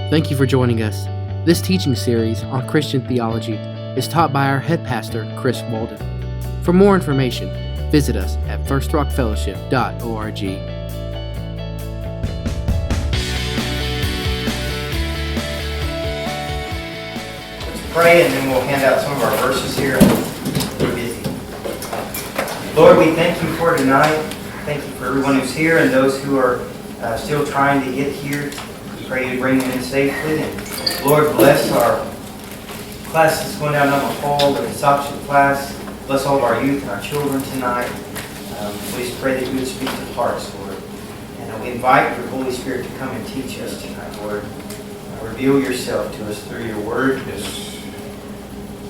Thank you for joining us. This teaching series on Christian theology is taught by our head pastor, Chris Walden. For more information, visit us at firstrockfellowship.org. Let's pray and then we'll hand out some of our verses here. We're busy. Lord, we thank you for tonight. Thank you for everyone who's here and those who are still trying to get here. We pray you bring them in safely. And Lord, bless our class that's going down the hall, the consumption class. Bless all of our youth and our children tonight. Please pray that you would speak to hearts, Lord. And we invite your Holy Spirit to come and teach us tonight, Lord. Reveal yourself to us through your word.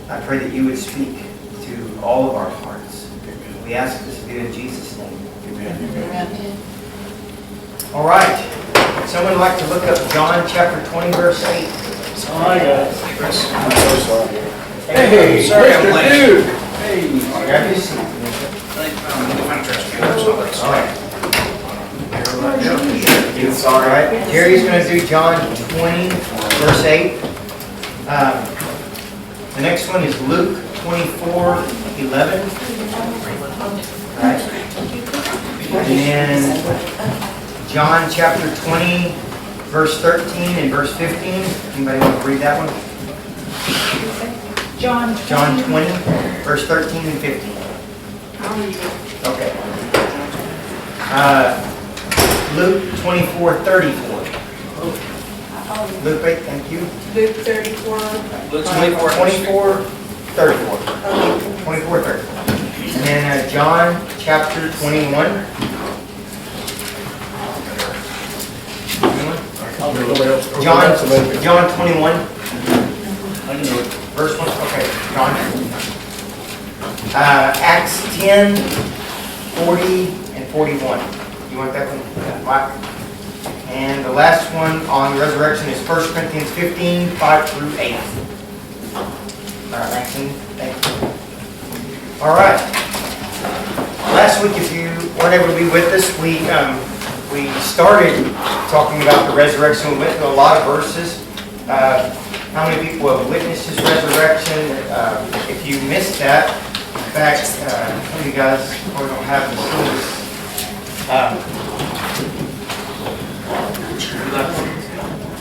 I pray that you would speak to all of our hearts. We ask this of you in Jesus' name. Amen. All right. Someone would like to look up John chapter 20, verse 8. I got it. I'm so sorry. Hey, sorry Mr. I'm late. Dude. Hey. Grab your seat. All right. It's all right. Jerry's going to do John 20, verse 8. The next one is Luke 24, 11. Right. And then John chapter 20, verse 13 and verse 15. Anybody want to read that one? John 20, verse 13 and 15. Okay. Luke 24, 34. Luke 8, thank you. Luke 34. Luke 24. 24, 34. 24, 34. And then John chapter 21. John 21. Verse 1. Okay, John. Acts 10, 40 and 41. You want that one, Mike? And the last one on the resurrection is 1 Corinthians 15, 5 through 8. All right, Maxine, thank you. All right. Last week, if you weren't able to be with us, we started talking about the resurrection. We went through a lot of verses. How many people have witnessed his resurrection? If you missed that, in fact, some of you guys probably don't have the service.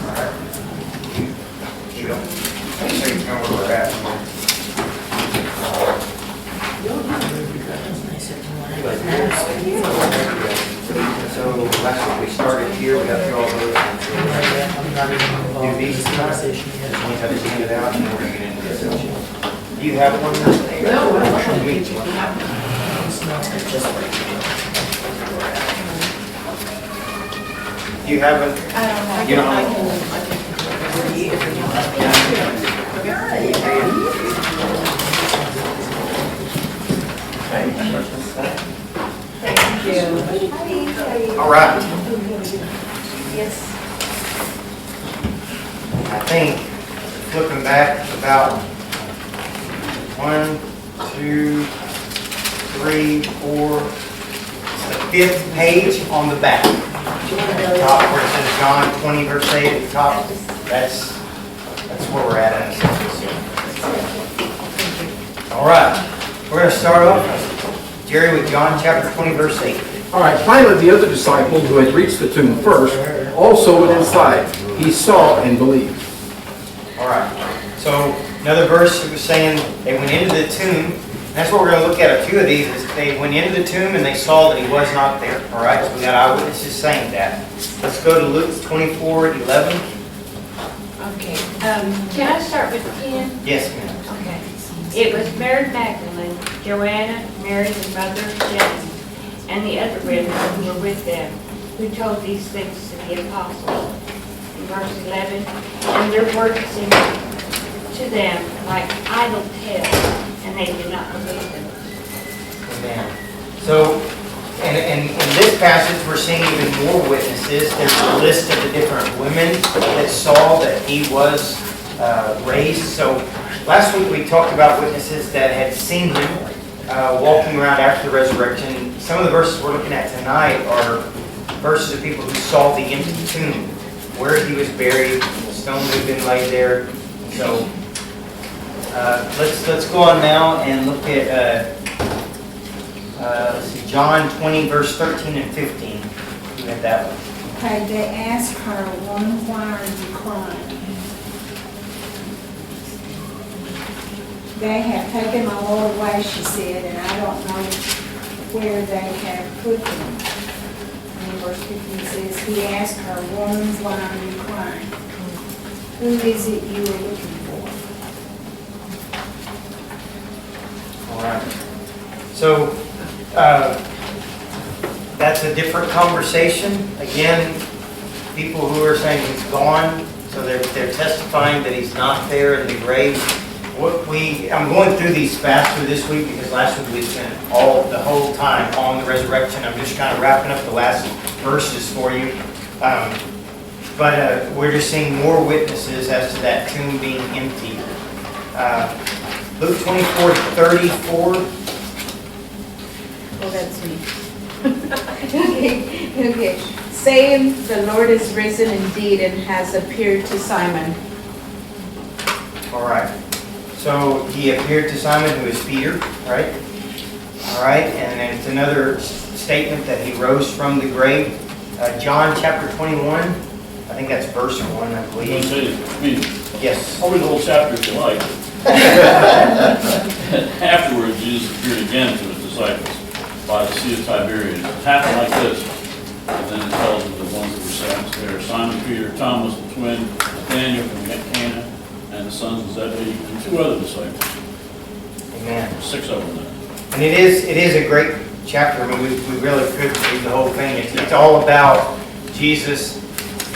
Alright. You don't. So you know where we're at. So last week we started here, we got through all those. Do these tonight. We have this handed out and we're going to get into this. Do you have one? No. You haven't? I don't have. You don't I have? can read if you Thank you. All right. Yes. I think, looking back, about 1, 2, 3, 4, it's the 5th page on the back. Top where it says John 20, verse 8 at the top. That's where we're at. All right. We're going to start off, Jerry, with John chapter 20, verse 8. All right, finally the other disciple who had reached the tomb first also went inside. He saw and believed. All right. So another verse was saying they went into the tomb. That's what we're going to look at. A few of these is they went into the tomb and they saw that he was not there. All right. So we got eyewitnesses saying that. Let's go to Luke 24, 11. Okay. Can I start with 10? Yes, ma'am. Okay. It was Mary Magdalene, Joanna, Mary the mother of James, and the other women who were with them, who told these things to the apostles. In verse 11, and their words seemed to them like idle tales, and they did not believe them. Amen. So, and in this passage, we're seeing even more witnesses. There's a list of the different women that saw that he was raised. So, last week we talked about witnesses that had seen him walking around after the resurrection. Some of the verses we're looking at tonight are verses of people who saw the empty tomb where he was buried, stone that had been laid there. So let's go on now and look at let's see, John 20, verse 13 and 15. You had that one. Okay, they asked her, "Woman, why are you crying?" They have taken my Lord away, she said, and I don't know where they have put him. And verse 15 says, he asked her, "Woman, why are you crying? Who is it you are looking for?" All right. So that's a different conversation. Again, people who are saying he's gone, so they're testifying that he's not there in the grave. I'm going through these faster this week because last week we spent the whole time on the resurrection. I'm just kind of wrapping up the last verses for you. But we're just seeing more witnesses as to that tomb being empty. Luke 24:34. Oh, that's me. Okay. Saying, "The Lord is risen indeed and has appeared to Simon." All right. So he appeared to Simon, who is Peter, right? All right. And then it's another statement that he rose from the grave. John chapter 21. I think that's verse 1, I I'm believe. going to say it. I mean, Yes. I'll read the whole chapter if you like. Afterwards, Jesus appeared again to his disciples by the Sea of Tiberias. It happened like this. And then it tells of the ones that were sat there: Simon Peter, Thomas the twin, Nathanael from Cana, and the sons of Zebedee, and 2 other disciples. Amen. 6 of them there. And it is a great chapter. I mean, we really could read the whole thing. It's all about Jesus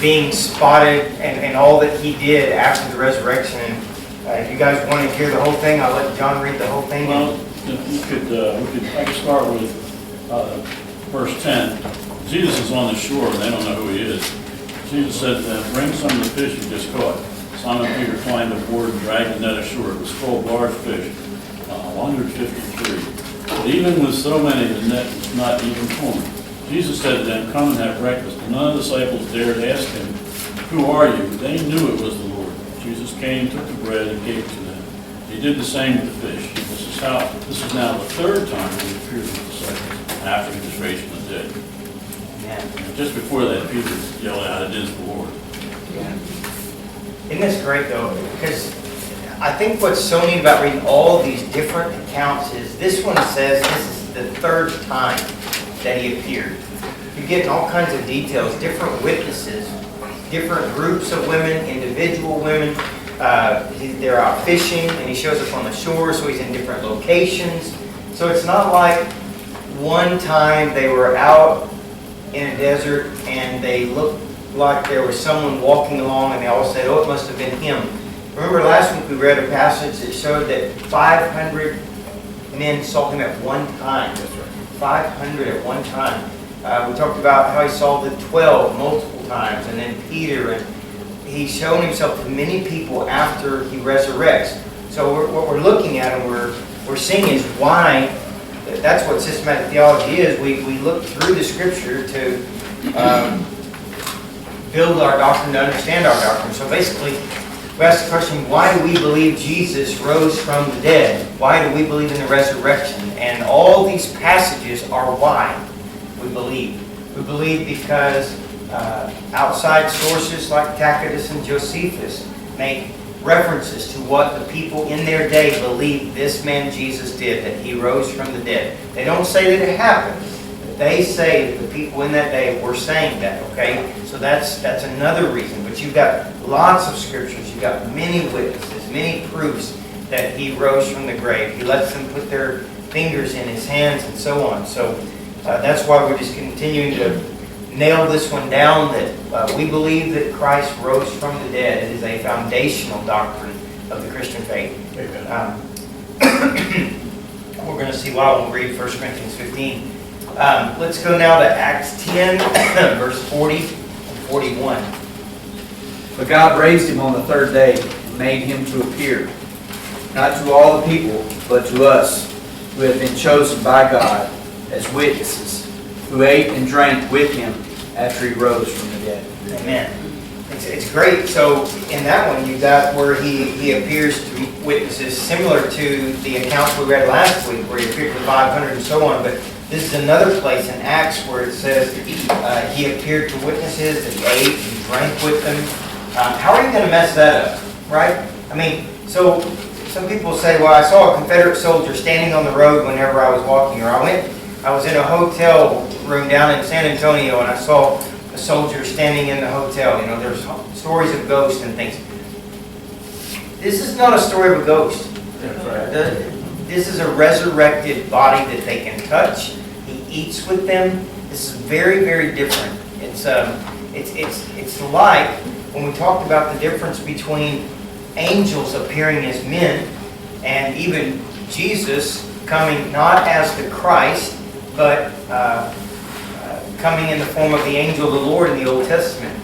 being spotted and all that he did after the resurrection. If you guys want to hear the whole thing, I'll let John read the whole thing. Well, I could start with verse 10. Jesus is on the shore, and they don't know who he is. Jesus said to them, "Bring some of the fish you just caught." Simon Peter climbed aboard and dragged the net ashore. It was full of large fish, 153. But even with so many, the net was not even torn. Jesus said to them, "Come and have breakfast." And none of the disciples dared ask him, "Who are you?" They knew it was the Lord. Jesus came, took the bread, and gave it to them. He did the same with the fish. This is now the 3rd time he appeared with the disciples after he was raised from the dead. Amen. And just before that, Peter yelled out, "It is the Lord." Isn't this great, though? Because I think what's so neat about reading all of these different accounts is this one says this is the 3rd time that he appeared. You're getting all kinds of details, different witnesses, different groups of women, individual women. They're out fishing, and he shows up on the shore, so he's in different locations. So it's not like one time they were out in a desert and they looked like there was someone walking along and they all said, "Oh, it must have been him." Remember last week we read a passage that showed that 500 men saw him at one time. 500 at one time. We talked about how he saw the 12 multiple times, and then Peter, and he's shown himself to many people after he resurrects. So what we're looking at and we're seeing is why. That's what systematic theology is. We look through the Scripture to build our doctrine, to understand our doctrine. So basically, we ask the question, why do we believe Jesus rose from the dead? Why do we believe in the resurrection? And all these passages are why we believe. We believe because outside sources like Tacitus and Josephus make references to what the people in their day believed this man Jesus did, that he rose from the dead. They don't say that it happened. They say that the people in that day were saying that, okay? So that's another reason. But you've got lots of scriptures. You've got many witnesses, many proofs that he rose from the grave. He lets them put their fingers in his hands and so on. So that's why we're just continuing to nail this one down, that we believe that Christ rose from the dead. It is a foundational doctrine of the Christian faith. We're going to see why. We'll read 1 Corinthians 15. Let's go now to Acts 10, verse 40 and 41. But God raised him on the 3rd day and made him to appear, not to all the people, but to us, who have been chosen by God as witnesses, who ate and drank with him after he rose from the dead. Amen. it's great. So in that one, you got where he appears to witnesses similar to the accounts we read last week, where he appeared to 500 and so on. But this is another place in Acts where it says he appeared to witnesses, that he ate and drank with them. How are you going to mess that up, right? I mean, so some people say, well, I saw a Confederate soldier standing on the road whenever I was walking, or I was in a hotel room down in San Antonio and I saw a soldier standing in the hotel. You know, there's stories of ghosts and things. This is not a story of a ghost. This is a resurrected body that they can touch. He eats with them. This is very, very different. It's like when we talked about the difference between angels appearing as men and even Jesus coming not as the Christ, but coming in the form of the angel of the Lord in the Old Testament.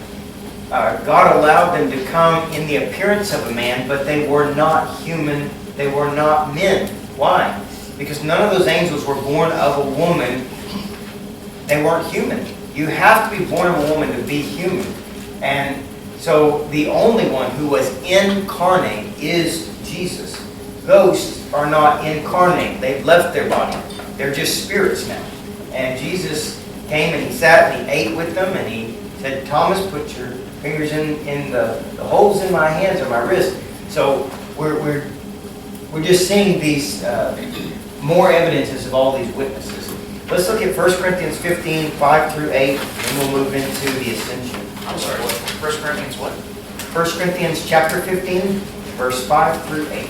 God allowed them to come in the appearance of a man, but they were not human. They were not men. Why? Because none of those angels were born of a woman. They weren't human. You have to be born of a woman to be human. And so the only one who was incarnate is Jesus. Ghosts are not incarnate. They've left their body. They're just spirits now. And Jesus came and he sat and he ate with them and he said, Thomas, put your fingers in the holes in my hands or my wrist. So we're just seeing these more evidences of all these witnesses. Let's look at 1 Corinthians 15, 5 through 8, and we'll move into the ascension. I'm sorry, what? 1 Corinthians what? 1 Corinthians chapter 15, verse 5 through 8.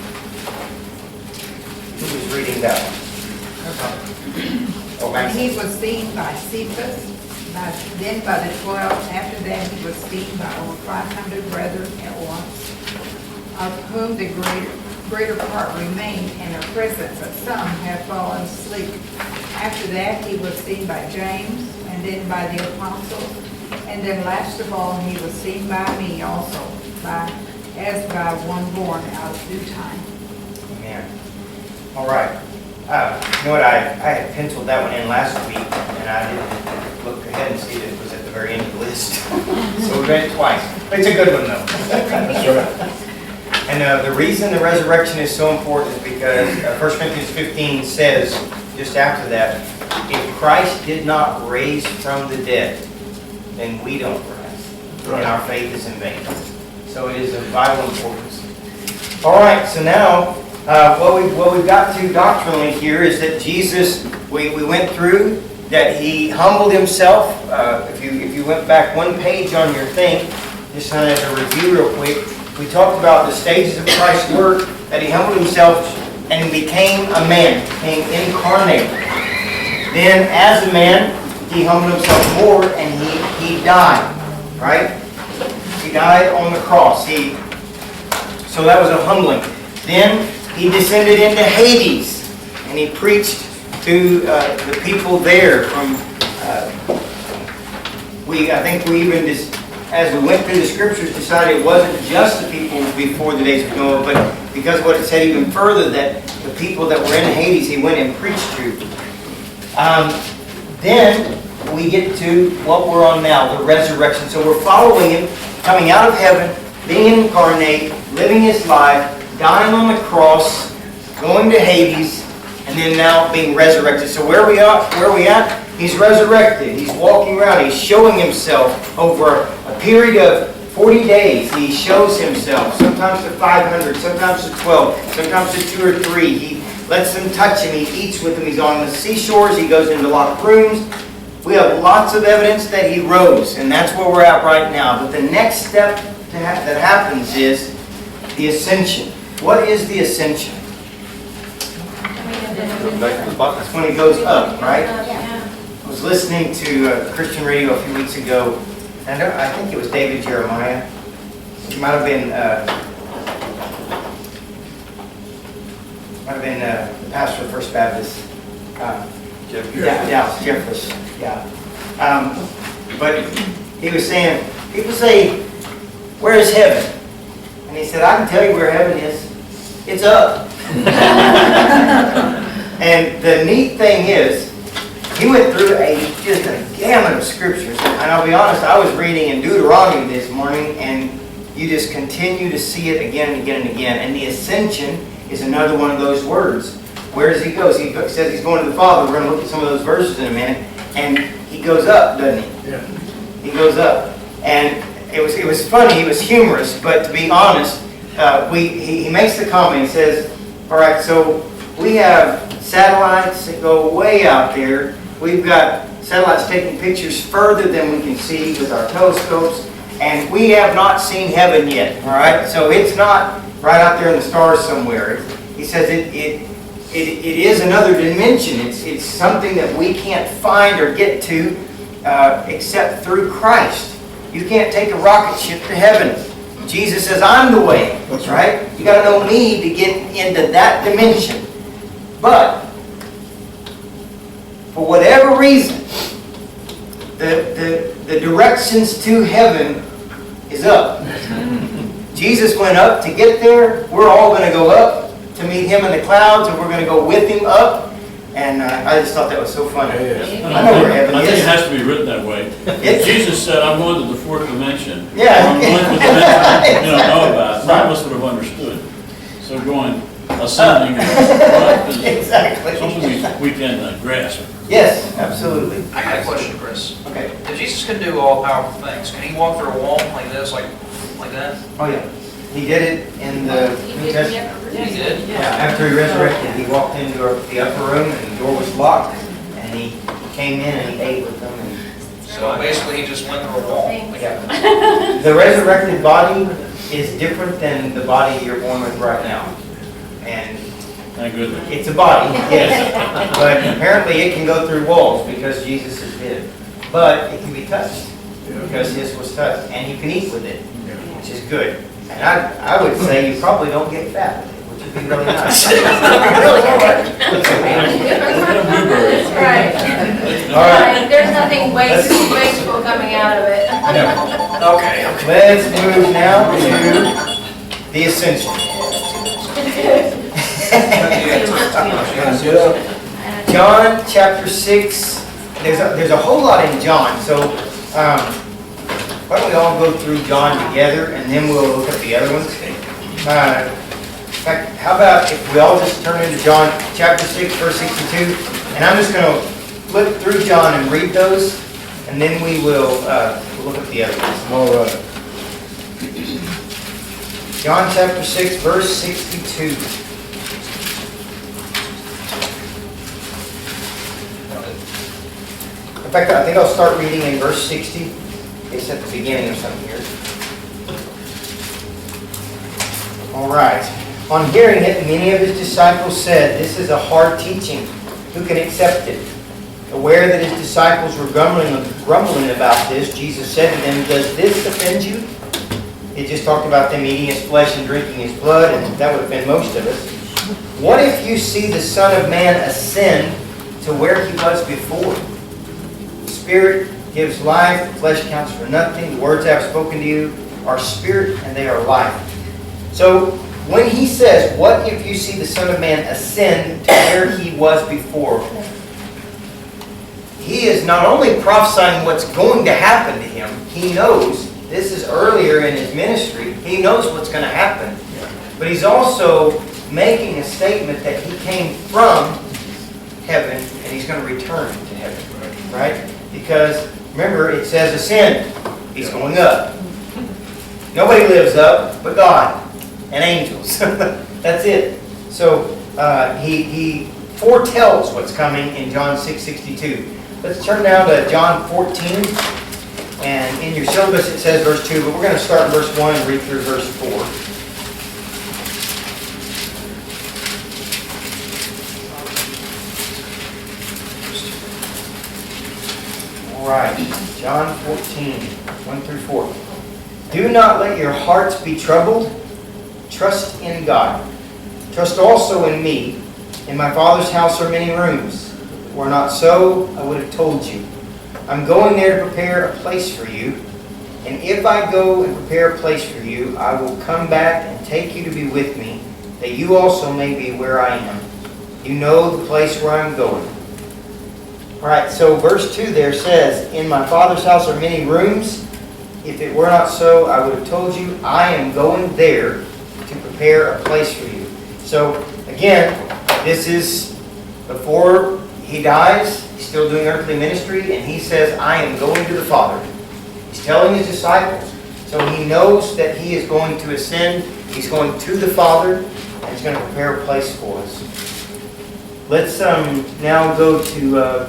Who was reading that one? Oh, Max. He was seen by Cephas, then by the 12. After that, he was seen by over 500 brethren at once, of whom the greater part remain, and the presence of some have fallen asleep. After that, he was seen by James, and then by the apostles, and then last of all, he was seen by me also, as by one born out of due time. Amen. All right. You know what? I had penciled that one in last week, and I didn't look ahead and see that it was at the very end of the list. So we read it twice. But it's a good one, though. That's right. And the reason the resurrection is so important is because 1 Corinthians 15 says, just after that, if Christ did not raise from the dead, then we don't rise. And our faith is in vain. So it is of vital importance. All right, so now what we've got to doctrinally here is that Jesus, we went through that he humbled himself. If you went back one page on your thing, just kind of as a review real quick, we talked about the stages of Christ's work, that he humbled himself and became a man, became incarnate. Then as a man, he humbled himself more and he died, right? He died on the cross. So that was a humbling. Then he descended into Hades and he preached to the people there. I think we even just, as we went through the scriptures, decided it wasn't just the people before the days of Noah, but because what it said even further, that the people that were in Hades, he went and preached to. Then we get to what we're on now, the resurrection. So we're following him, coming out of heaven, being incarnate, living his life, dying on the cross, going to Hades, and then now being resurrected. So where are we at? He's resurrected. He's walking around. He's showing himself over a period of 40 days. He shows himself, sometimes to 500, sometimes to 12, sometimes to 2 or 3. He lets them touch him. He eats with them. He's on the seashores. He goes into locked rooms. We have lots of evidence that he rose, and that's where we're at right now. But the next step that happens is the ascension. What is the ascension? That's when he goes up, right? I was listening to Christian radio a few weeks ago, and I think it was David Jeremiah. It might have been the pastor of First Baptist. Dallas Jeffress. Yeah. But he was saying, people say, where is heaven? And he said, I can tell you where heaven is. It's up. And the neat thing is He went through just a gamut of scriptures. And I'll be honest, I was reading in Deuteronomy this morning, and you just continue to see it again and again and again. And the ascension is another one of those words. Where does he go? He says he's going to the Father. We're going to look at some of those verses in a minute. And he goes up, doesn't he? Yeah. He goes up. And it was funny, it was humorous, but to be honest, he makes the comment, he says, all right, so we have satellites that go way out there. We've got satellites taking pictures further than we can see with our telescopes, and we have not seen heaven yet, all right? So it's not right out there in the stars somewhere. He says it is another dimension. It's something that we can't find or get to except through Christ. You can't take a rocket ship to heaven. Jesus says, I'm the way. That's right. You got to know me to get into that dimension. But for whatever reason, the directions to heaven is up. Jesus went up to get there. We're all going to go up to meet him in the clouds, and we're going to go with him up. And I just thought that was so funny. I know where heaven I think is. it has to be written that way. Jesus said, I'm going to the fourth dimension. Yeah. Or I'm going to the dimension you don't know about. None of us would have understood. So going, ascending, is Exactly. something we can grasp. Yes, absolutely. I got a question, Chris. Okay. If Jesus can do all powerful things, can he walk through a wall like this, like that? Oh, yeah. He did it in the New Testament. He did? Yeah, after he resurrected, he walked into the upper room and the door was locked, and he came in and he ate with them. So basically, he just went through a wall. Yeah. The resurrected body is different than the body you're born with right now. And Thank goodness. it's a body, yes. But apparently it can go through walls because Jesus is dead. But it can be touched because his was touched. And you can eat with it, which is good. And I would say you probably don't get fat with it, which would be really nice. Right. All right. There's nothing wasteful coming out of it. Okay. Let's move now to the ascension. John chapter 6. There's a whole lot in John. So why don't we all go through John together, and then we'll look at the other ones. In fact, how about if we all just turn into John chapter 6, verse 62, and I'm just going to flip through John and read those, and then we will look at the other ones. All right. John chapter 6, verse 62. In fact, I think I'll start reading in verse 60. It's at the beginning of something here. All right. On hearing it, many of his disciples said, "This is a hard teaching. Who can accept it?" Aware that his disciples were grumbling about this, Jesus said to them, "Does this offend you?" He just talked about them eating his flesh and drinking his blood, and that would offend most of us. What if you see the Son of Man ascend to where he was before? The Spirit gives life, the flesh counts for nothing. The words I have spoken to you are spirit and they are life. So when he says, what if you see the Son of Man ascend to where he was before? He is not only prophesying what's going to happen to him, he knows, this is earlier in his ministry, he knows what's going to happen. But he's also making a statement that he came from heaven and he's going to return to heaven. Right? Because remember, it says ascend. He's going up. Nobody lives up but God and angels. That's it. So he foretells what's coming in John 6:62. Let's turn now to John 14. And in your syllabus it says verse 2, but we're going to start in verse 1 and read through verse 4. All right, John 14, 1 through 4. Do not let your hearts be troubled. Trust in God. Trust also in me. In my Father's house are many rooms. If it were not so, I would have told you. I'm going there to prepare a place for you. And if I go and prepare a place for you, I will come back and take you to be with me, that you also may be where I am. You know the place where I'm going. All right, so verse 2 there says, "In my Father's house are many rooms. If it were not so, I would have told you, I am going there to prepare a place for you." So again, this is before he dies. He's still doing earthly ministry, and he says, "I am going to the Father." He's telling his disciples. So he knows that he is going to ascend. He's going to the Father, and he's going to prepare a place for us. Let's now go to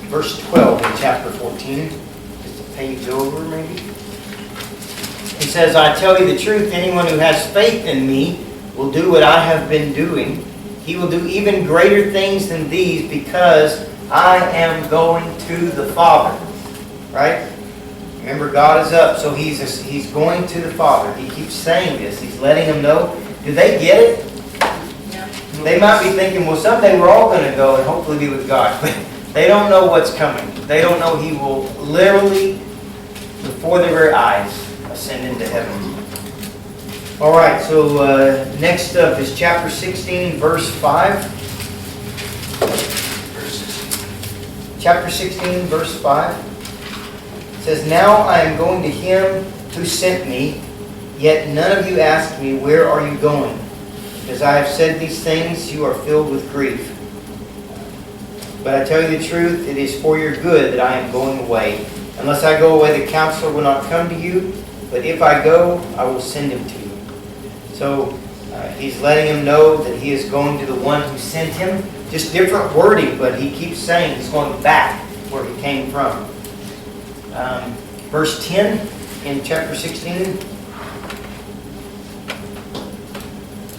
verse 12 in chapter 14. Just a page over, maybe. He says, "I tell you the truth, anyone who has faith in me will do what I have been doing. He will do even greater things than these, because I am going to the Father." Right? Remember, God is up, so he's going to the Father. He keeps saying this. He's letting them know. Do they get it? They might be thinking, well, someday we're all going to go and hopefully be with God. But they don't know what's coming. They don't know He will literally, before their very eyes, ascend into heaven. All right, so next up is chapter 16, verse 5. Chapter 16, verse 5. It says, "Now I am going to Him who sent me, yet none of you ask me, 'Where are you going?' Because I have said these things, you are filled with grief. But I tell you the truth, it is for your good that I am going away. Unless I go away, the Counselor will not come to you. But if I go, I will send him to you." So he's letting him know that he is going to the one who sent him. Just different wording, but he keeps saying he's going back where he came from. Verse 10 in chapter 16.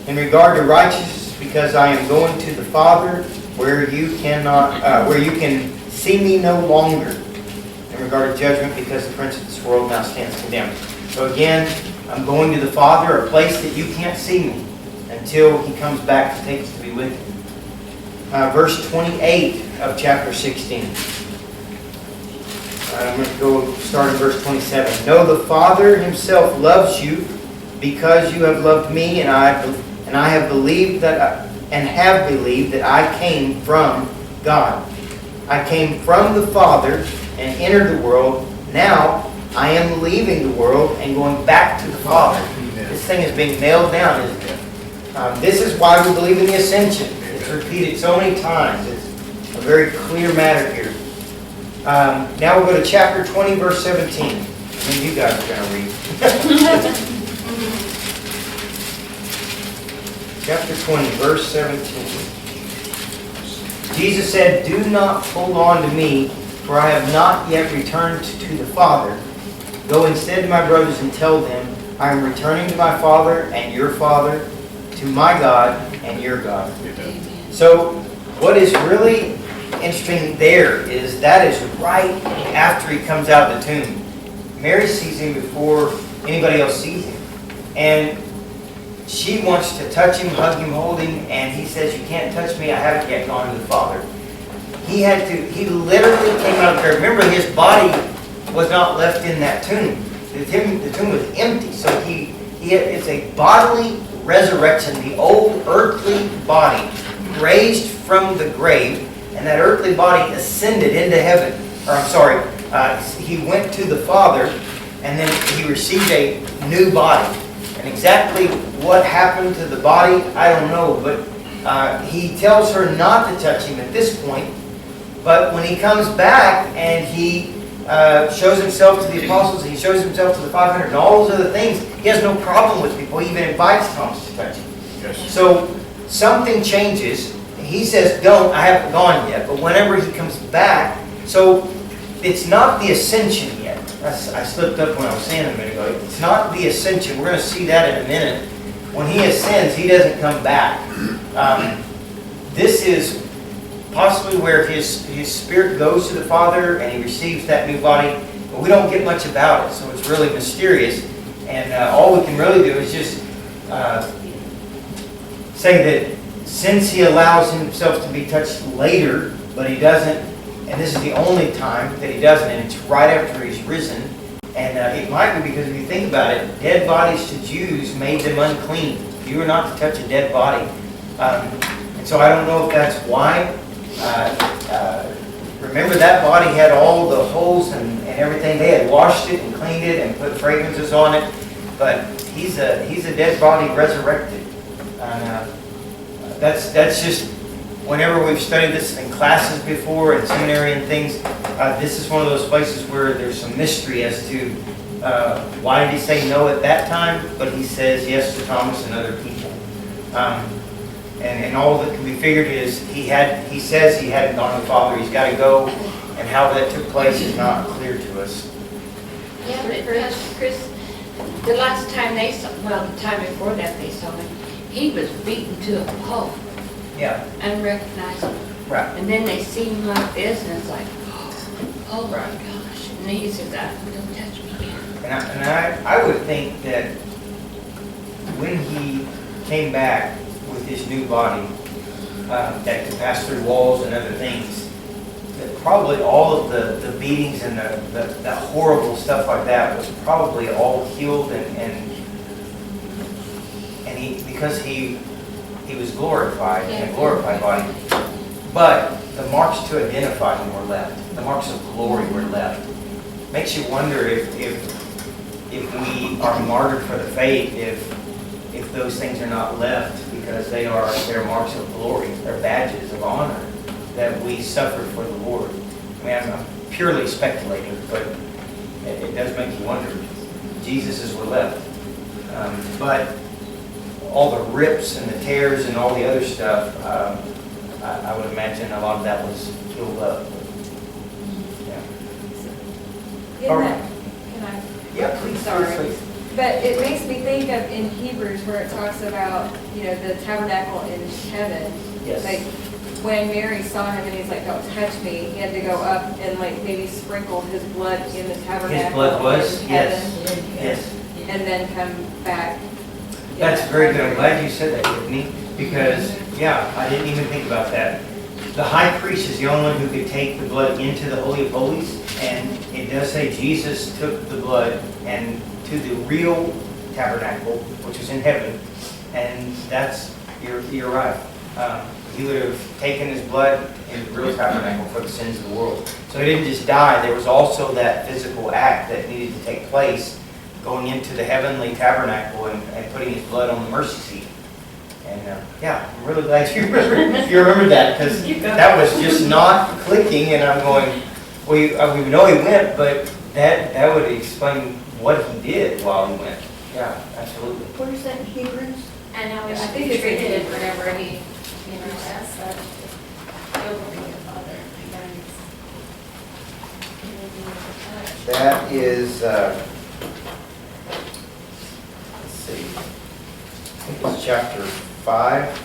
"In regard to righteousness, because I am going to the Father, where you can see me no longer. In regard to judgment, because the prince of this world now stands condemned." So again, I'm going to the Father, a place that you can't see me until He comes back to take us to be with Him. Verse 28 of chapter 16. I'm going to go start in verse 27. "No, the Father Himself loves you, because you have loved me, and I have believed that I came from God. I came from the Father and entered the world. Now I am leaving the world and going back to the Father." This thing is being nailed down, isn't it? This is why we believe in the ascension. It's repeated so many times. It's a very clear matter here. Now we'll go to chapter 20, verse 17. And then you guys are going to read. Chapter 20, verse 17. "Jesus said, 'Do not hold on to me, for I have not yet returned to the Father. Go instead to my brothers and tell them, I am returning to my Father and your Father, to my God and your God.'" So what is really interesting there is that is right after he comes out of the tomb. Mary sees him before anybody else sees him. And she wants to touch him, hug him, hold him, and he says, "You can't touch me, I haven't yet gone to the Father." He literally came out of there. Remember, his body was not left in that tomb. The tomb was empty. So it's a bodily resurrection. The old earthly body raised from the grave, and that earthly body ascended into heaven. He went to the Father, and then he received a new body. And exactly what happened to the body, I don't know, but he tells her not to touch him at this point. But when he comes back and he shows himself to the apostles, he shows himself to the 500, and all those other things, he has no problem with people. He even invites Thomas to touch him. Yes. So something changes. He says, "Don't, I haven't gone yet." But whenever he comes back, so it's not the ascension yet. I slipped up when I was saying a minute ago. It's not the ascension. We're going to see that in a minute. When he ascends, he doesn't come back. This is possibly where his spirit goes to the Father and he receives that new body. But we don't get much about it, so it's really mysterious. And all we can really do is just say that since he allows himself to be touched later, but he doesn't, and this is the only time that he doesn't, and it's right after he's risen. And it might be because if you think about it, dead bodies to Jews made them unclean. You were not to touch a dead body. And so I don't know if that's why remember that body had all the holes and everything. They had washed it and cleaned it and put fragrances on it. But he's a dead body resurrected. And that's just, whenever we've studied this in classes before, in seminary and things, this is one of those places where there's some mystery as to why did he say no at that time, but he says yes to Thomas and other people. And all that can be figured is he says he hadn't gone to the Father. He's got to go, and how that took place is not clear to us. Yeah, but Pastor Chris, the last time they saw, well, the time before that they saw him, he was beaten to a pulp, Yeah, unrecognizable. right. And then they see him like this, and it's like, oh my Right. gosh. And he says, don't touch me again. And I would think that when he came back with his new body that could pass through walls and other things, that probably all of the beatings and the horrible stuff like that was probably all healed and he, because he was glorified in a glorified body. But the marks to identify him were left. The marks of glory were left. Makes you wonder if we are martyred for the faith, if those things are not left, because they're marks of glory, they're badges of honor that we suffered for the Lord. I mean, I'm purely speculating, but it does make you wonder. Jesus's were left. But all the rips and the tears and all the other stuff, I would imagine a lot of that was healed up. Yeah. Can I? Yeah, please. Sorry. Please. But it makes me think of in Hebrews where it talks about, the tabernacle in heaven. Yes. Like when Mary saw him and he's like, don't touch me, he had to go up and like maybe sprinkle his blood in the tabernacle. His blood was? in Yes. heaven, Yes. And then come back. That's very good. I'm glad you said that, Tiffany, because, yeah, I didn't even think about that. The high priest is the only one who could take the blood into the Holy of Holies, and it does say Jesus took the blood and to the real tabernacle, which is in heaven, and you're right. He would have taken his blood in the real tabernacle for the sins of the world. So he didn't just die. There was also that physical act that needed to take place, going into the heavenly tabernacle and putting his blood on the mercy seat. And yeah, I'm really glad you remembered that, because that was just not clicking, and I'm going, we know he went, but that would explain what he did while he went. Yeah, absolutely. Where is that in Hebrews? And I think it's treated whenever he, that's that. That is, let's see, I think it's chapter 5.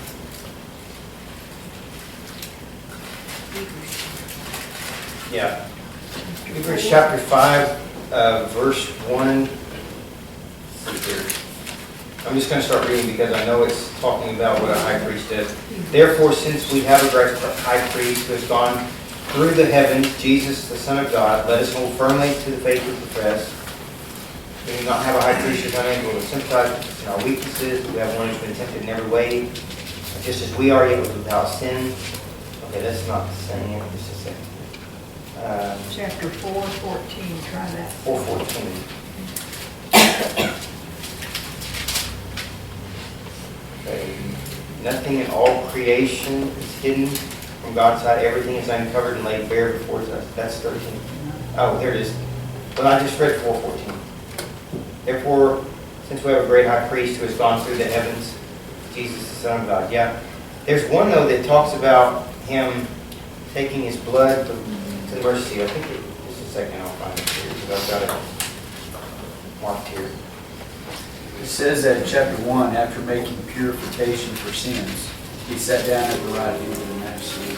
Yeah. Hebrews chapter 5, verse 1. Let's see here. I'm just going to start reading because I know it's talking about what a high priest does. Therefore, since we have a great high priest who has gone through the heavens, Jesus, the Son of God, let us hold firmly to the faith we profess. We do not have a high priest who is unable to sympathize with our weaknesses. We have one who has been tempted in every way, just as we are, yet without sin. Okay, that's not saying it. Just a second. Chapter 4:14, try that. 4:14. Okay. Nothing in all creation is hidden from God's sight. Everything is uncovered and laid bare before us. That's 13. Oh, there it is. Well, I just read 4:14. Therefore, since we have a great high priest who has gone through the heavens, Jesus, the Son of God. Yeah. There's one, though, that talks about him taking his blood to the mercy seat. I think just a second, I'll find it here because I've got it marked here. It says that in chapter 1, after making purification for sins, he sat down at the right hand of the Majesty.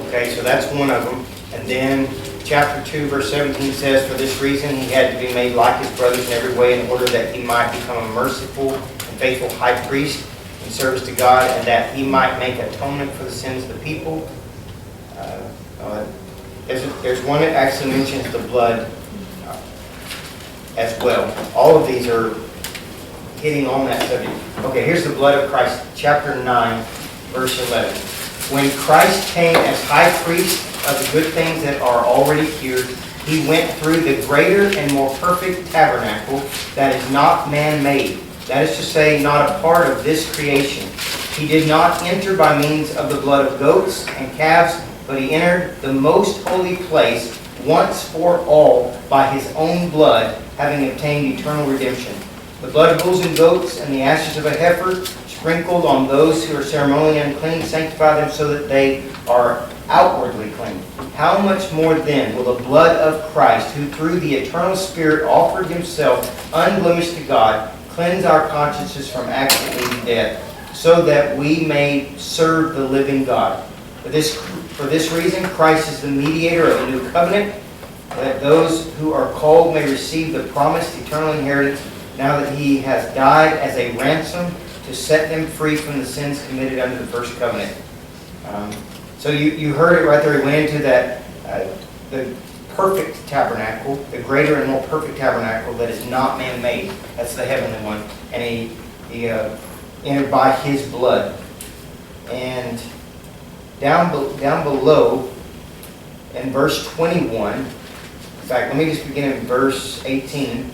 Okay, so that's one of them. And then chapter 2, verse 17 says, for this reason he had to be made like his brothers in every way in order that he might become a merciful and faithful high priest in service to God, and that he might make atonement for the sins of the people. There's one that actually mentions the blood as well. All of these are hitting on that subject. Okay, here's the blood of Christ, chapter 9, verse 11. When Christ came as high priest of the good things that are already cured, he went through the greater and more perfect tabernacle that is not man-made. That is to say, not a part of this creation. He did not enter by means of the blood of goats and calves, but he entered the most holy place once for all by his own blood, having obtained eternal redemption. The blood of bulls and goats and the ashes of a heifer, sprinkled on those who are ceremonially unclean, sanctify them so that they are outwardly clean. How much more then will the blood of Christ, who through the eternal Spirit offered himself unblemished to God, cleanse our consciences from acts that lead to death, so that we may serve the living God? For this reason, Christ is the mediator of a new covenant, that those who are called may receive the promised eternal inheritance, now that he has died as a ransom to set them free from the sins committed under the first covenant. So you heard it right there. He went into that, the perfect tabernacle, the greater and more perfect tabernacle that is not man-made. That's the heavenly one. And he entered by his blood. And down below in verse 21, in fact, let me just begin in verse 18.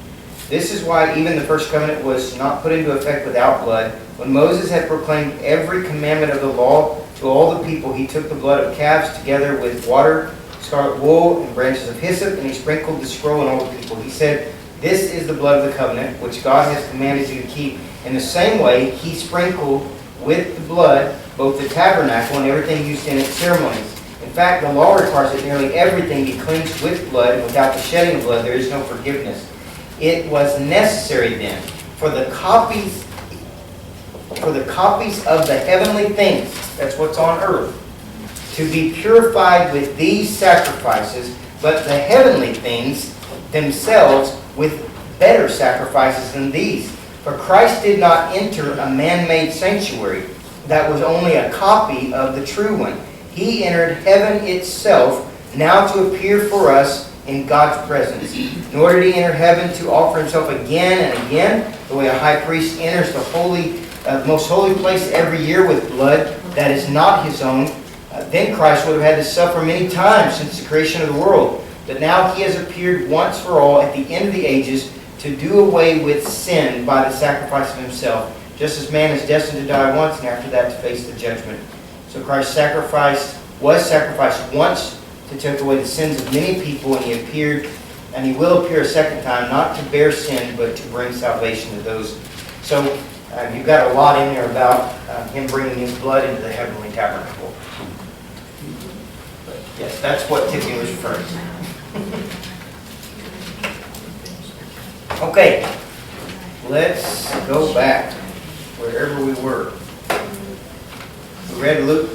This is why even the first covenant was not put into effect without blood. When Moses had proclaimed every commandment of the law to all the people, he took the blood of calves together with water, scarlet wool, and branches of hyssop, and he sprinkled the scroll on all the people. He said, "This is the blood of the covenant, which God has commanded you to keep." In the same way, he sprinkled with the blood both the tabernacle and everything used in its ceremonies. In fact, the law requires that nearly everything be cleansed with blood, and without the shedding of blood there is no forgiveness. It was necessary then for the copies of the heavenly things, that's what's on earth, to be purified with these sacrifices, but the heavenly things themselves with better sacrifices than these. For Christ did not enter a man-made sanctuary that was only a copy of the true one. He entered heaven itself, now to appear for us in God's presence. Nor did he enter heaven to offer himself again and again, the way a high priest enters the most holy place every year with blood that is not his own. Then Christ would have had to suffer many times since the creation of the world. But now he has appeared once for all at the end of the ages to do away with sin by the sacrifice of himself, just as man is destined to die once and after that to face the judgment. So Christ's was sacrificed once to take away the sins of many people, and he appeared, and he will appear a second time, not to bear sin, but to bring salvation to those. So you've got a lot in there about him bringing his blood into the heavenly tabernacle. But yes, that's what Tiffany was referring to. Okay, let's go back wherever we were. We read Luke.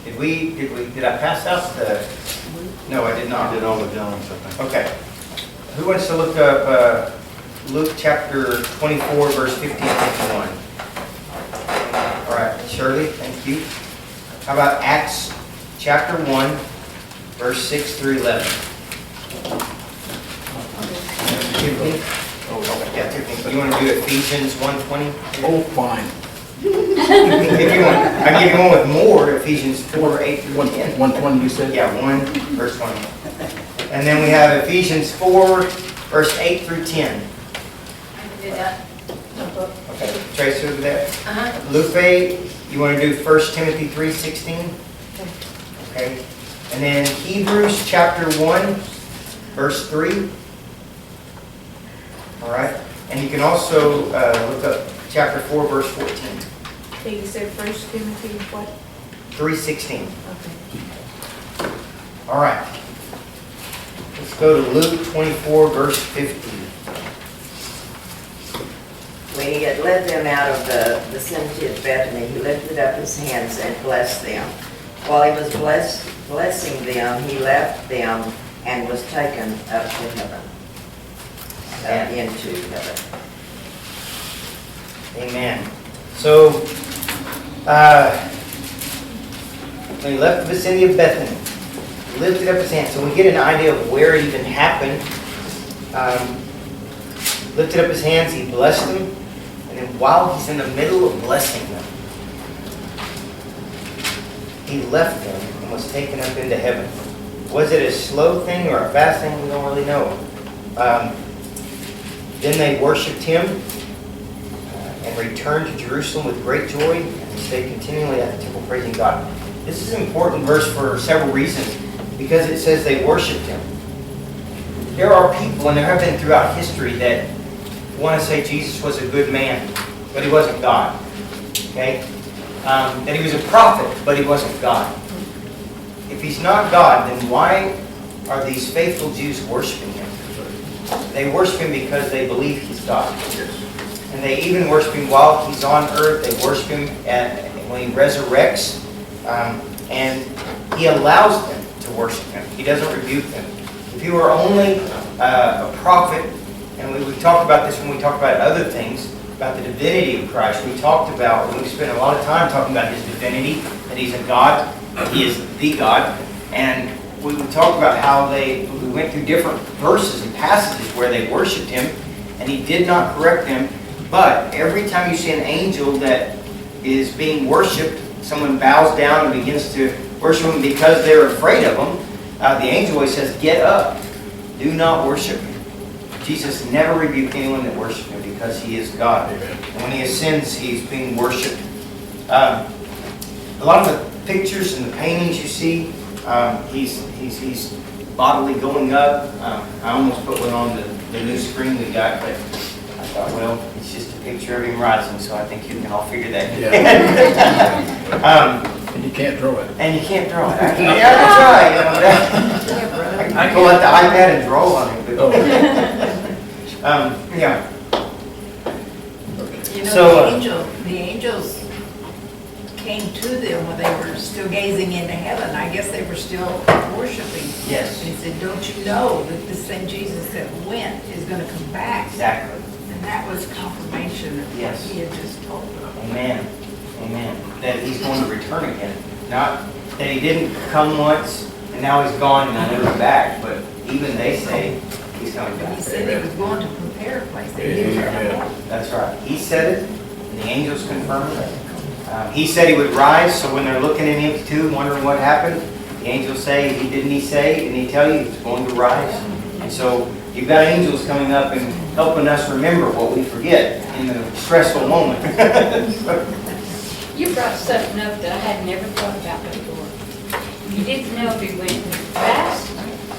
Did I pass out the? No, I did not. I did all the Jones, I think. Okay. Who wants to look up Luke chapter 24, verse 50 and 51? All right, Shirley, thank you. How about Acts chapter 1, verse 6 through 11? Tiffany? Oh, yeah, Tiffany. You want to do Ephesians 1:20? Oh, fine. If you want, I give you one with more, Ephesians 4, 8 through 10. 120 you said? Yeah, 1, verse 20. And then we have Ephesians 4, verse 8 through 10. I can do that. Okay, Tracy over there. Lupe, you want to do 1 Timothy 3:16? Okay. And then Hebrews chapter 1, verse 3. All right. And you can also look up chapter 4, verse 14. Okay, you said 1 Timothy what? 3:16. Okay. All right. Let's go to Luke 24, verse 50. When he had led them out of the vicinity of Bethany, he lifted up his hands and blessed them. While he was blessing them, he left them and was taken up to heaven, into heaven. Amen. So, when he left the vicinity of Bethany, he lifted up his hands. So we get an idea of where it even happened. Lifted up his hands, he blessed them. And then while he's in the middle of blessing them, he left them and was taken up into heaven. Was it a slow thing or a fast thing? We don't really know. Then they worshipped him and returned to Jerusalem with great joy and stayed continually at the temple praising God. This is an important verse for several reasons because it says they worshipped him. There are people, and there have been throughout history, that want to say Jesus was a good man, but he wasn't God. Okay? That he was a prophet, but he wasn't God. If he's not God, then why are these faithful Jews worshiping him? They worship him because they believe he's God. And they even worship him while he's on earth. They worship him when he resurrects. And he allows them to worship him. He doesn't rebuke them. If he were only a prophet, and we talked about this when we talked about other things, about the divinity of Christ. We spent a lot of time talking about his divinity, that he's a God, he is the God. And we talked about how we went through different verses and passages where they worshipped him, and he did not correct them. But every time you see an angel that is being worshipped, someone bows down and begins to worship him because they're afraid of him, the angel always says, "Get up. Do not worship him." Jesus never rebuked anyone that worshiped him because he is God. And when he ascends, he's being worshipped. A lot of the pictures and the paintings you see, he's bodily going up. I almost put one on the new screen we got, but I thought, well, it's just a picture of him rising, so I think you can all figure that out. And you can't draw it. And you can't draw it. I can try. I pull out the iPad and draw on it. Yeah. You know, So, the angels came to them when they were still gazing into heaven. I guess they were still worshiping. Yes. And he said, "Don't you know that the same Jesus that went is going to come back?" Exactly. And that was confirmation of what he had just told them. Amen. Amen. That he's going to return again. Not that he didn't come once and now he's gone and I never back, but even they say he's coming back. He said he was going to prepare a place. That he was going to. That's right. He said it, and the angels confirmed it. He said he would rise, so when they're looking in the empty tomb, wondering what happened, the angels say, didn't he say, and he tell you he's going to rise? And so you've got angels coming up and helping us remember what we forget in the stressful moment. You brought something up that I had never thought about before. You didn't know if he went fast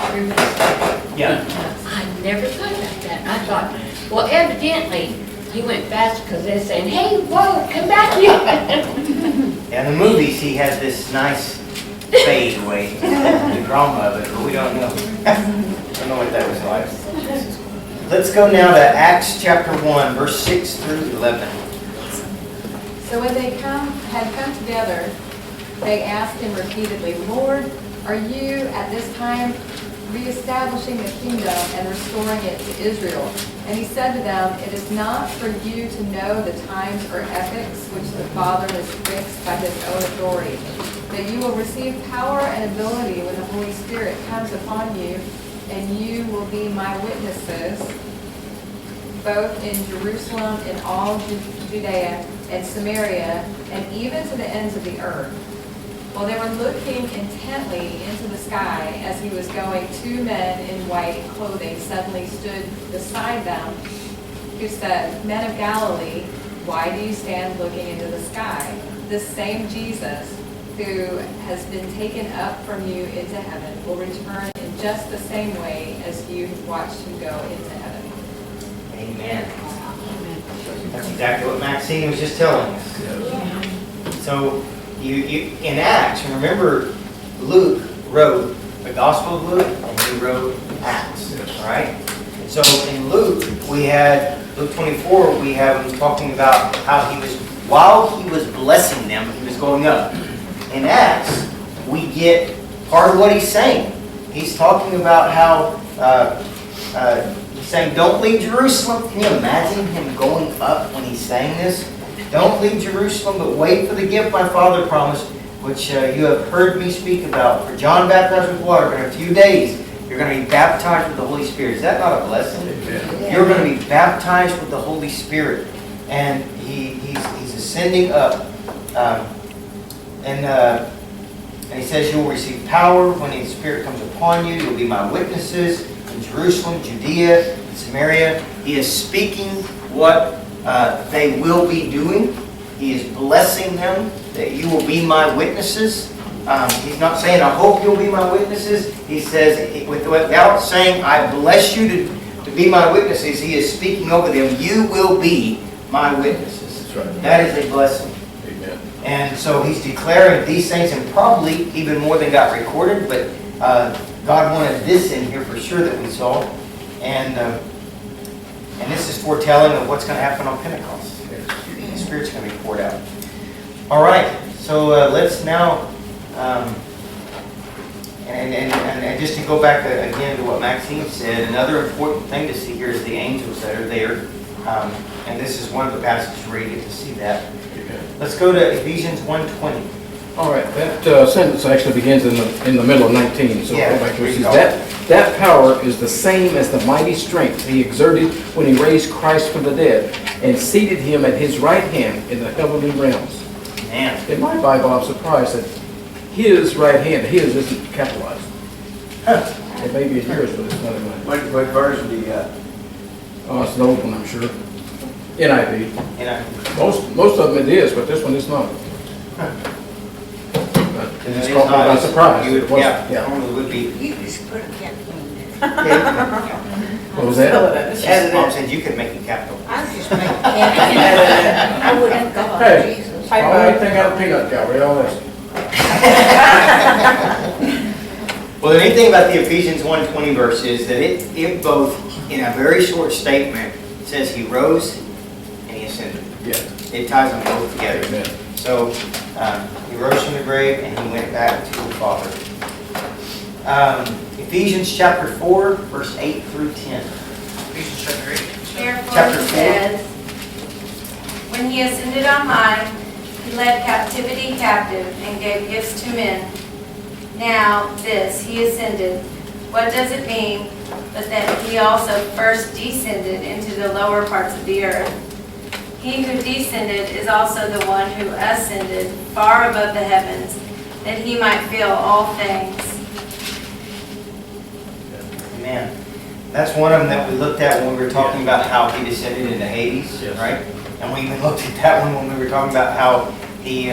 or he went slow. Yeah. I never thought about that. I thought, well, evidently, he went fast because they're saying, "Hey, whoa, come back here." Yeah, in the movies, he has this nice fade away, the drama of it, but we don't know. Don't know what that was like. Let's go now to Acts chapter 1, verse 6 through 11. So when they had come together, they asked him repeatedly, "Lord, are you at this time reestablishing the kingdom and restoring it to Israel?" And he said to them, "It is not for you to know the times or epochs which the Father has fixed by his own authority, but you will receive power and ability when the Holy Spirit comes upon you, and you will be my witnesses, both in Jerusalem and all Judea and Samaria, and even to the ends of the earth." While they were looking intently into the sky as he was going, two men in white clothing suddenly stood beside them, who said, "Men of Galilee, why do you stand looking into the sky? This same Jesus who has been taken up from you into heaven will return in just the same way as you have watched him go into heaven." Amen. That's exactly what Maxine was just telling us. So, you in Acts, remember Luke wrote the Gospel of Luke and he wrote Acts, right? So in Luke, we had, Luke 24, we have him talking about how while he was blessing them, he was going up. In Acts, we get part of what he's saying. He's talking about how, he's saying, "Don't leave Jerusalem." Can you imagine him going up when he's saying this? "Don't leave Jerusalem, but wait for the gift my Father promised, which you have heard me speak about. For John baptized with water, but in a few days you're going to be baptized with the Holy Spirit." Is that not a blessing? Yeah. You're going to be baptized with the Holy Spirit. And he's ascending up. And he says, you'll receive power when the Spirit comes upon you. You'll be my witnesses in Jerusalem, Judea, and Samaria. He is speaking what they will be doing. He is blessing them that you will be my witnesses. He's not saying, I hope you'll be my witnesses. He says, without saying, I bless you to be my witnesses, he is speaking over them. You will be my witnesses. That's right. That is a blessing. Amen. And so he's declaring these things, and probably even more than got recorded, but God wanted this in here for sure that we saw. And this is foretelling of what's going to happen on Pentecost. The Spirit's going to be poured out. All right, so let's now, and just to go back again to what Maxine said, another important thing to see here is the angels that are there. And this is one of the passages where you get to see that. Let's go to Ephesians 1:20. All right, that sentence actually begins in the middle of 19. So Yeah, go back to it. It read says, that power is the same as the mighty strength he exerted when he raised Christ from the dead and seated him at his right hand in the heavenly realms. Man. In my Bible, I'm surprised that his right hand, his isn't capitalized. It may be in yours, but it's not in mine. What version do you got? Oh, it's an old one, I'm sure. NIV. NIV. Most of them it is, but this one is not. But it's caught me by surprise. You would, It was- yeah, normally would be. You just put a capital in there. What was that? Mom said you could make it capital. I'm just making capital. I wouldn't go Hey, Jesus. only thing out of peanut gallery, all this. Well, the neat thing about the Ephesians 1:20 verse is that it both, in a very short statement, says he rose and he ascended. Yeah. It ties them both together. Amen. So he rose from the grave and he went back to the Father. Ephesians chapter 4, verse 8 through 10. Ephesians chapter 8. Therefore Chapter he 4. says, when he ascended on high, he led captivity captive and gave gifts to men. Now this, he ascended. What does it mean but that he also first descended into the lower parts of the earth? He who descended is also the one who ascended far above the heavens, that he might fill all things. Amen. That's one of them that we looked at when we were talking about how he descended into Hades, Yes. right? And we even looked at that one when we were talking about how he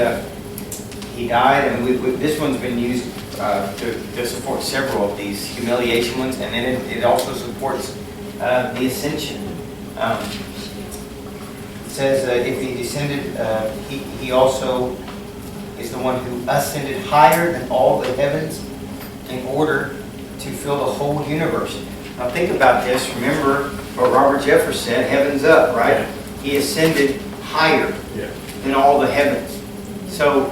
died. And this one's been used to support several of these humiliation ones, and then it also supports the ascension. It says if he descended, he also is the one who ascended higher than all the heavens in order to fill the whole universe. Now think about this. Remember what Robert Jeffress said, heaven's up, right? He ascended higher than all the heavens. So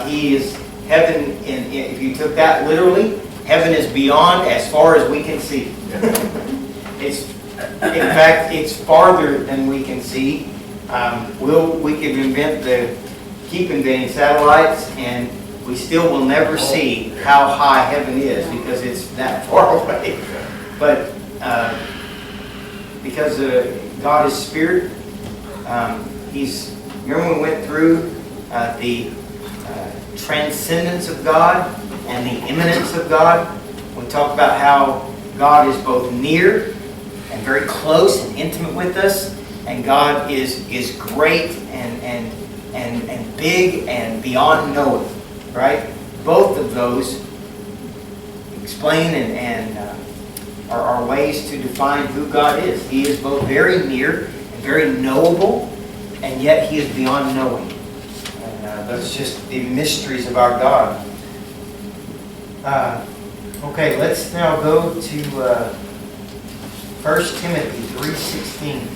he is heaven, if you took that literally, heaven is beyond as far as we can see. In fact, it's farther than we can see. We can keep inventing satellites, and we still will never see how high heaven is because it's that far away. But because God is spirit, remember when we went through the transcendence of God and the immanence of God? We talked about how God is both near and very close and intimate with us, and God is great and big and beyond knowing, right? Both of those explain and are ways to define who God is. He is both very near and very knowable, and yet He is beyond knowing. And those are just the mysteries of our God. Okay, let's now go to 1 Timothy 3:16.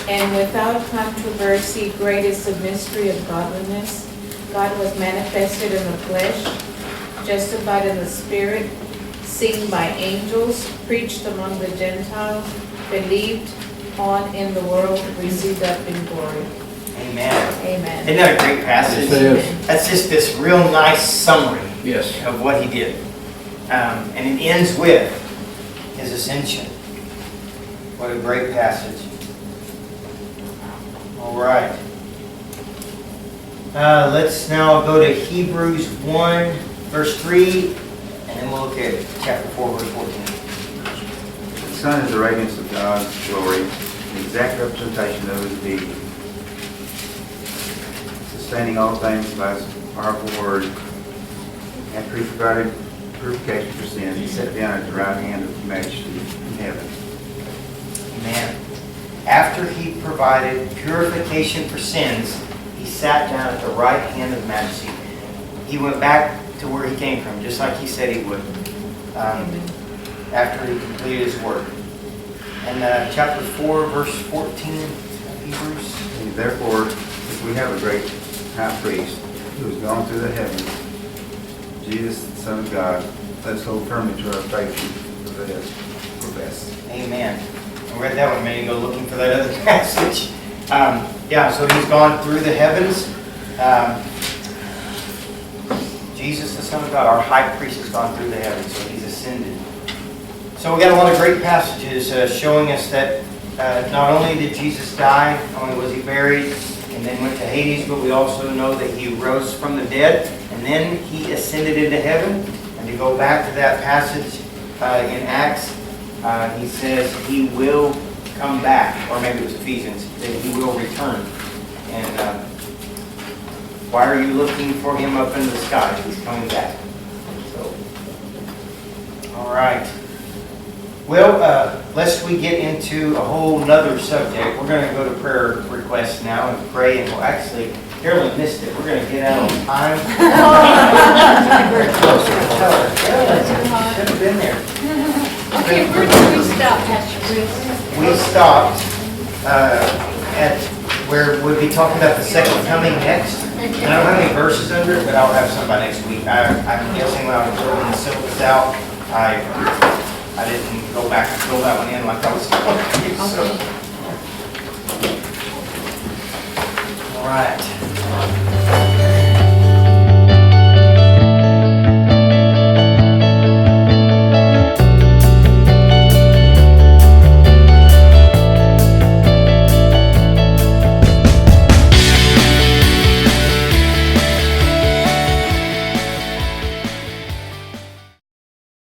And without controversy, great is the mystery of godliness. God was manifested in the flesh, justified in the spirit, seen by angels, preached among the Gentiles, believed on in the world, received up in glory. Amen. Amen. Isn't that a great passage? Yes, it is. That's just this real nice summary Yes. of what He did. And it ends with His ascension. What a great passage. All right. Let's now go to Hebrews 1, verse 3, and then we'll look at chapter 4, verse 14. The Son is the radiance of God's glory, an exact representation of His being, sustaining all things by His powerful word. After He provided purification for sin, He sat down at the right hand of Majesty in heaven. Amen. After He provided purification for sins, He sat down at the right hand of Majesty. He went back to where He came from, just like He said He would, after He completed His work. And chapter 4, verse 14 of Hebrews. And therefore, if we have a great high priest who has gone through the heavens, Jesus, the Son of God, let us hold firmly to our faith and profess. Amen. I read that one a minute ago looking for that other passage. So He's gone through the heavens. Jesus, the Son of God, our high priest, has gone through the heavens, so He's ascended. So we got a lot of great passages showing us that not only did Jesus die, not only was He buried and then went to Hades, but we also know that He rose from the dead and then He ascended into heaven. And to go back to that passage in Acts, He says He will come back, or maybe it was Ephesians, that He will return. And why are you looking for Him up in the sky? He's coming back. So, all right. Well, lest we get into a whole nother subject, we're going to go to prayer requests now and pray, and we'll actually, Carolyn missed it. We're going to get out on time. Very close to each other. Carolyn, should have been there. Okay, where did we stop, Pastor Bruce? We stopped at where we'll be talking about the second coming next. And I don't have any verses under it, but I'll have some by next week. I'm guessing when I was building the syllabus out, I didn't go back and fill that one in like I was going to. So. All right.